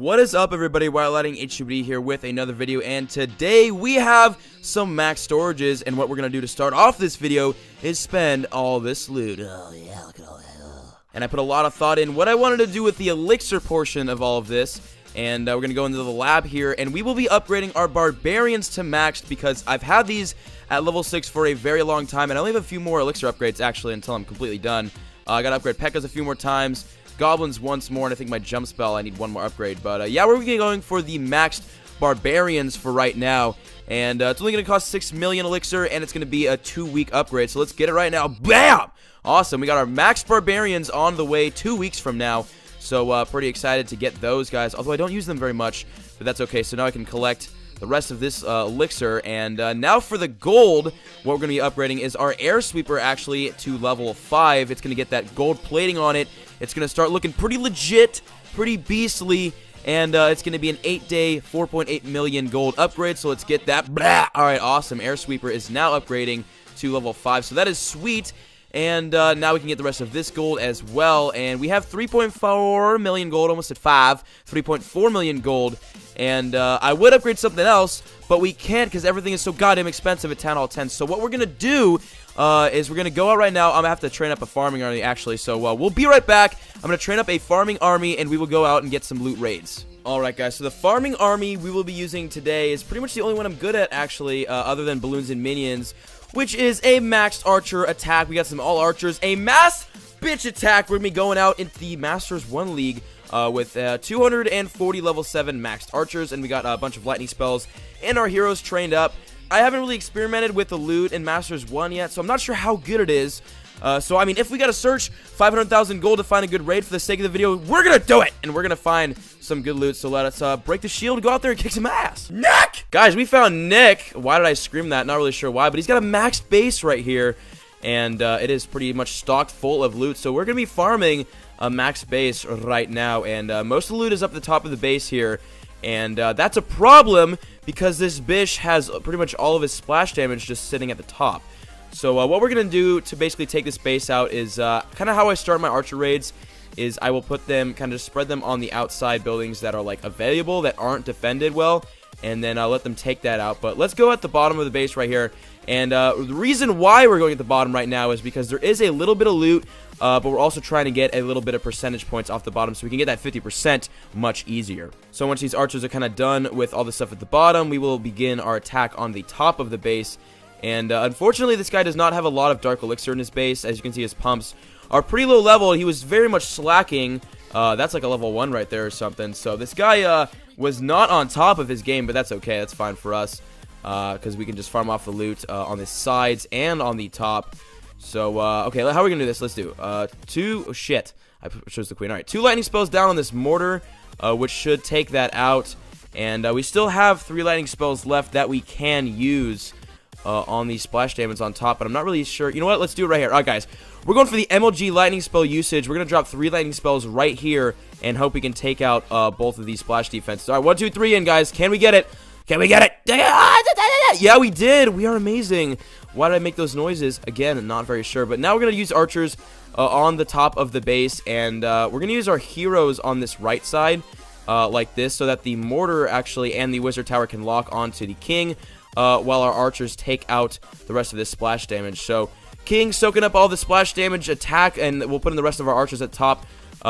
What is up, everybody? Wildlighting HUBD here with another video, and today we have some max storages, and what we're gonna do to start off this video is spend all this loot. Oh yeah, look at all that. And I put a lot of thought in what I wanted to do with the elixir portion of all of this, and we're gonna go into the lab here, and we will be upgrading our barbarians to maxed because I've had these at level 6 for a very long time, and I only have a few more elixir upgrades actually until I'm completely done. I gotta upgrade P.E.K.K.A.s a few more times, goblins once more, and I think my jump spell, I need one more upgrade. But yeah, we're going to be going for the maxed barbarians for right now, and it's only going to cost 6 million elixir, and it's going to be a 2-week upgrade, so let's get it right now. Bam! Awesome, we got our maxed barbarians on the way 2 weeks from now, so pretty excited to get those guys, although I don't use them very much, but that's okay. So now I can collect the rest of this elixir, and now for the gold, what we're going to be upgrading is our air sweeper actually to level 5. It's going to get that gold plating on it. It's going to start looking pretty legit, pretty beastly, and it's going to be an 8-day, 4.8 million gold upgrade, so let's get that. Blah! Alright, awesome. Air sweeper is now upgrading to level 5, so that is sweet. And now we can get the rest of this gold as well. And we have 3.4 million gold, almost at 5. 3.4 million gold. And I would upgrade something else, but we can't because everything is so goddamn expensive at Town Hall 10. So what we're going to do is we're going to go out right now. I'm going to have to train up a farming army, actually. So we'll be right back. I'm going to train up a farming army, and we will go out and get some loot raids. Alright, guys. So the farming army we will be using today is pretty much the only one I'm good at, actually, other than balloons and minions, which is a maxed archer attack. We got some all archers. A mass bitch attack. We're going to be going out into the Masters 1 League with 240 level 7 maxed archers. And we got a bunch of lightning spells and our heroes trained up. I haven't really experimented with the loot in Masters 1 yet, so I'm not sure how good it is. So, I mean, if we gotta search 500,000 gold to find a good raid for the sake of the video, we're gonna do it! And we're gonna find some good loot, so let us break the shield and go out there and kick some ass. Nick! Guys, we found Nick. Why did I scream that? Not really sure why, but he's got a maxed base right here, and it is pretty much stocked full of loot, so we're gonna be farming a maxed base right now, and most of the loot is up at the top of the base here, and that's a problem because this bish has pretty much all of his splash damage just sitting at the top. So what we're going to do to basically take this base out is kind of how I start my archer raids is I will put them, kind of spread them on the outside buildings that are like available, that aren't defended well, and then I'll let them take that out. But let's go at the bottom of the base right here. And the reason why we're going at the bottom right now is because there is a little bit of loot, but we're also trying to get a little bit of percentage points off the bottom so we can get that 50% much easier. So once these archers are kind of done with all the stuff at the bottom, we will begin our attack on the top of the base. And unfortunately, this guy does not have a lot of dark elixir in his base. As you can see, his pumps are pretty low level. He was very much slacking. That's like a level 1 right there or something. So this guy was not on top of his game, but that's okay. That's fine for us because we can just farm off the loot on the sides and on the top. So, okay, how are we going to do this? Let's do oh, shit. I chose the queen. All right, 2 lightning spells down on this mortar, which should take that out. And we still have 3 lightning spells left that we can use on these splash damage on top, but I'm not really sure. You know what? Let's do it right here. Alright, guys. We're going for the MLG lightning spell usage. We're going to drop 3 lightning spells right here and hope we can take out both of these splash defenses. Alright, 1, 2, 3 in, guys. Can we get it? Can we get it? Yeah, we did. We are amazing. Why did I make those noises? Again, I'm not very sure. But now we're going to use archers on the top of the base, and we're going to use our heroes on this right side like this so that the mortar actually and the wizard tower can lock onto the king. While our archers take out the rest of this splash damage. So, King soaking up all the splash damage, attack, and we'll put in the rest of our archers at top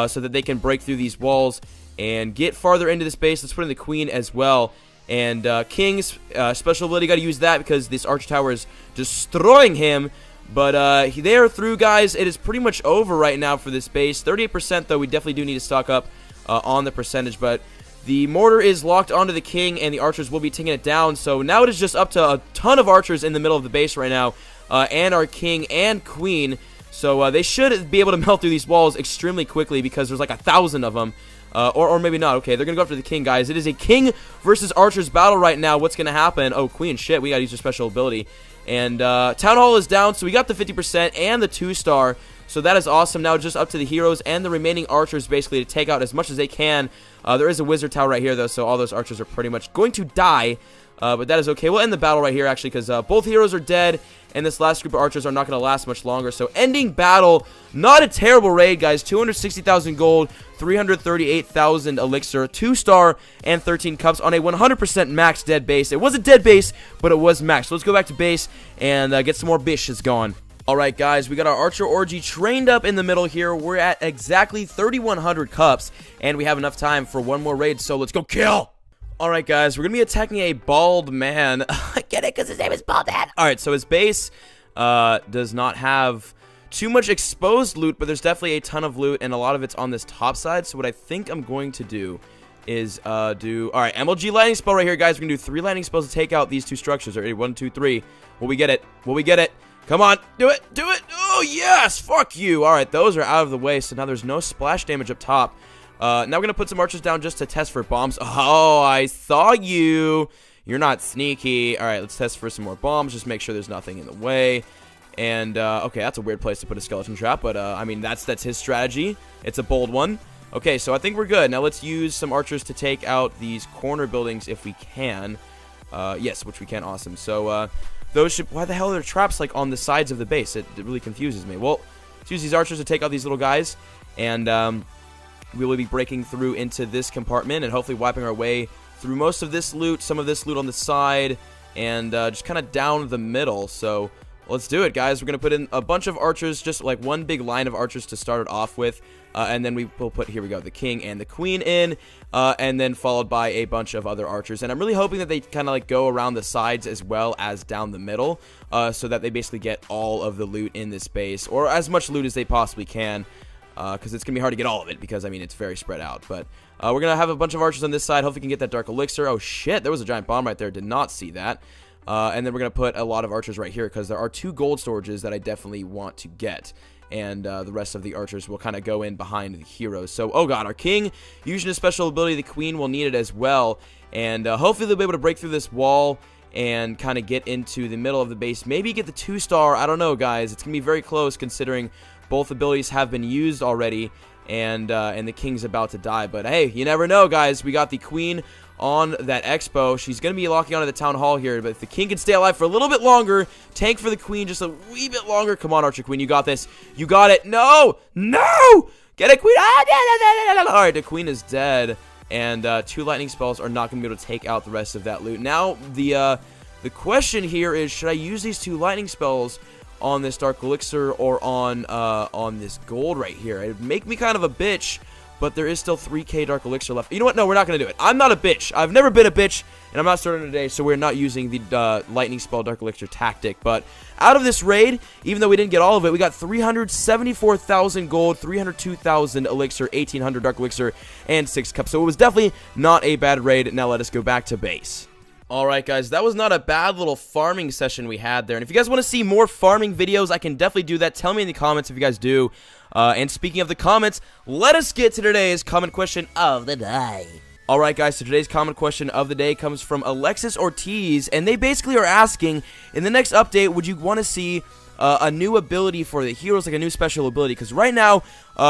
so that they can break through these walls and get farther into this base. Let's put in the queen as well. And King's special ability, got to use that because this archer tower is destroying him. But they are through, guys. It is pretty much over right now for this base. 38% though, we definitely do need to stock up on the percentage, but the mortar is locked onto the king, and the archers will be taking it down. So now it is just up to a ton of archers in the middle of the base right now, and our king and queen. So they should be able to melt through these walls extremely quickly because there's like 1,000 of them. Or maybe not. Okay, they're going to go after the king, guys. It is a king versus archers battle right now. What's going to happen? Oh, queen, shit. We got to use your special ability. And Town Hall is down, so we got the 50% and the 2-star. So that is awesome. Now just up to the heroes and the remaining archers basically to take out as much as they can. There is a wizard tower right here, though, so all those archers are pretty much going to die. But that is okay. We'll end the battle right here, actually, because both heroes are dead, and this last group of archers are not going to last much longer. So ending battle, not a terrible raid, guys. 260,000 gold, 338,000 elixir, 2-star, and 13 cups on a 100% max dead base. It was a dead base, but it was max. So let's go back to base and get some more bishes going. Alright guys, we got our Archer Orgy trained up in the middle here. We're at exactly 3,100 cups, and we have enough time for one more raid, so let's go kill! Alright guys, we're going to be attacking a bald man. I get it, because his name is Bald Man. Alright, so his base does not have too much exposed loot, but there's definitely a ton of loot, and a lot of it's on this top side. So what I think I'm going to do is alright, MLG lightning spell right here, guys. We're going to do 3 lightning spells to take out these 2 structures. Ready? 1, 2, 3. Will we get it? Will we get it? Come on, do it, do it. Oh, yes, fuck you. All right, those are out of the way, so now there's no splash damage up top. Now we're going to put some archers down just to test for bombs. Oh, I saw you. You're not sneaky. All right, let's test for some more bombs. Just make sure there's nothing in the way. And, okay, that's a weird place to put a skeleton trap, but, I mean, that's his strategy. It's a bold one. Okay, so I think we're good. Now let's use some archers to take out these corner buildings if we can. Yes, which we can. Awesome. So, those should... Why the hell are there traps, like, on the sides of the base? It really confuses me. Well, let's use these archers to take out these little guys. And, we will be breaking through into this compartment and hopefully wiping our way through most of this loot, some of this loot on the side, and, just kind of down the middle. So, let's do it, guys. We're going to put in a bunch of archers, just, like, one big line of archers to start it off with. And then we will put, here we go, the king and the queen in, and then followed by a bunch of other archers. And I'm really hoping that they kind of like go around the sides as well as down the middle, so that they basically get all of the loot in this base, or as much loot as they possibly can, because it's going to be hard to get all of it, because, I mean, it's very spread out. But we're going to have a bunch of archers on this side. Hopefully we can get that dark elixir. Oh, shit, there was a giant bomb right there. Did not see that. And then we're going to put a lot of archers right here, because there are 2 gold storages that I definitely want to get. And the rest of the archers will kind of go in behind the heroes. So, oh god, our king using his special ability, the queen will need it as well. And hopefully they'll be able to break through this wall and kind of get into the middle of the base. Maybe get the 2-star. I don't know, guys. It's going to be very close considering both abilities have been used already. And the king's about to die. But hey, you never know, guys. We got the queen on that expo. She's going to be locking onto the town hall here, but if the king can stay alive for a little bit longer, tank for the queen just a wee bit longer. Come on, Archer Queen, you got this. You got it. No! No! Get it, queen! Ah, no. Alright, the queen is dead, and 2 lightning spells are not going to be able to take out the rest of that loot. Now, the question here is, should I use these 2 lightning spells on this dark elixir or on this gold right here? It'd make me kind of a bitch, but there is still 3k dark elixir left. You know what? No, we're not going to do it. I'm not a bitch. I've never been a bitch, and I'm not starting today, so we're not using the lightning spell dark elixir tactic. But out of this raid, even though we didn't get all of it, we got 374,000 gold, 302,000 elixir, 1,800 dark elixir, and 6 cups. So it was definitely not a bad raid. Now let us go back to base. Alright guys, that was not a bad little farming session we had there. And if you guys want to see more farming videos, I can definitely do that. Tell me in the comments if you guys do. And speaking of the comments, let us get to today's comment question of the day. Alright guys, so today's comment question of the day comes from Alexis Ortiz, and they basically are asking, in the next update, would you want to see a new ability for the heroes, like a new special ability? Because right now,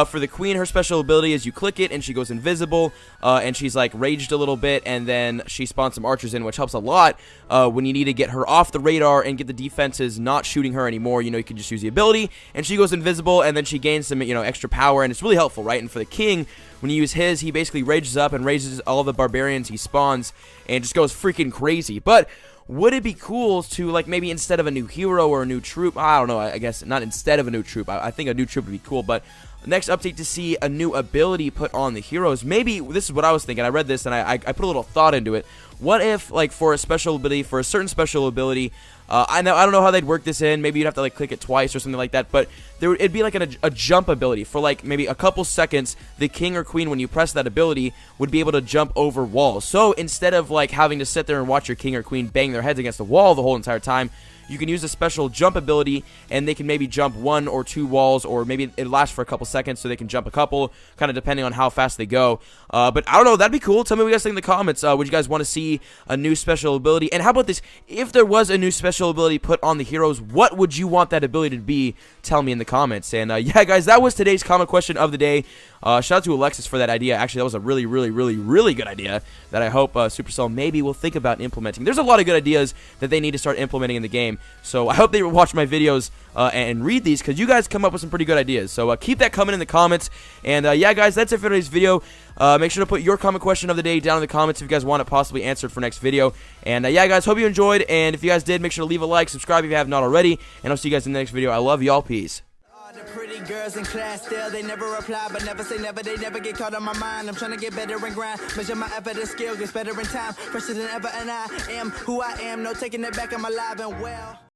for the queen, her special ability is you click it and she goes invisible, and she's like raged a little bit, and then she spawns some archers in, which helps a lot when you need to get her off the radar and get the defenses not shooting her anymore. You know, you can just use the ability, and she goes invisible, and then she gains some, you know, extra power, and it's really helpful, right? And for the king, when you use his, he basically rages up and raises all the barbarians he spawns, and just goes freaking crazy. But would it be cool to, like, maybe instead of a new hero or a new troop, I don't know, I guess not instead of a new troop, I think a new troop would be cool, but next update to see a new ability put on the heroes. Maybe, this is what I was thinking, I read this and I put a little thought into it. What if, like, for a special ability, for a certain special ability, I don't know how they'd work this in, maybe you'd have to, like, click it twice or something like that, but it'd be like a jump ability. For, like, maybe a couple seconds, the king or queen, when you press that ability, would be able to jump over walls. So, instead of, like, having to sit there and watch your king or queen bang their heads against the wall the whole entire time, you can use a special jump ability, and they can maybe jump 1 or 2 walls, or maybe it lasts for a couple seconds, so they can jump a couple, kind of depending on how fast they go. But I don't know, that'd be cool. Tell me what you guys think in the comments. Would you guys want to see a new special ability? And how about this? If there was a new special special ability put on the heroes, what would you want that ability to be? Tell me in the comments. And yeah, guys, that was today's comment question of the day. Shout out to Alexis for that idea. Actually, that was a really, really, really, really good idea that I hope Supercell maybe will think about implementing. There's a lot of good ideas that they need to start implementing in the game. So I hope they watch my videos and read these, because you guys come up with some pretty good ideas. So keep that coming in the comments. And yeah, guys, that's it for today's video. Make sure to put your comment question of the day down in the comments if you guys want it possibly answered for next video. And yeah, guys, hope you enjoyed. And if you guys did, make sure to leave a like, subscribe if you have not already. And I'll see you guys in the next video. I love y'all. Peace. Pretty girls in class still, they never reply, but never say never, they never get caught on my mind. I'm trying to get better and grind, measure my effort and skill, gets better in time, fresher than ever, and I am who I am, no taking it back, I'm alive and well.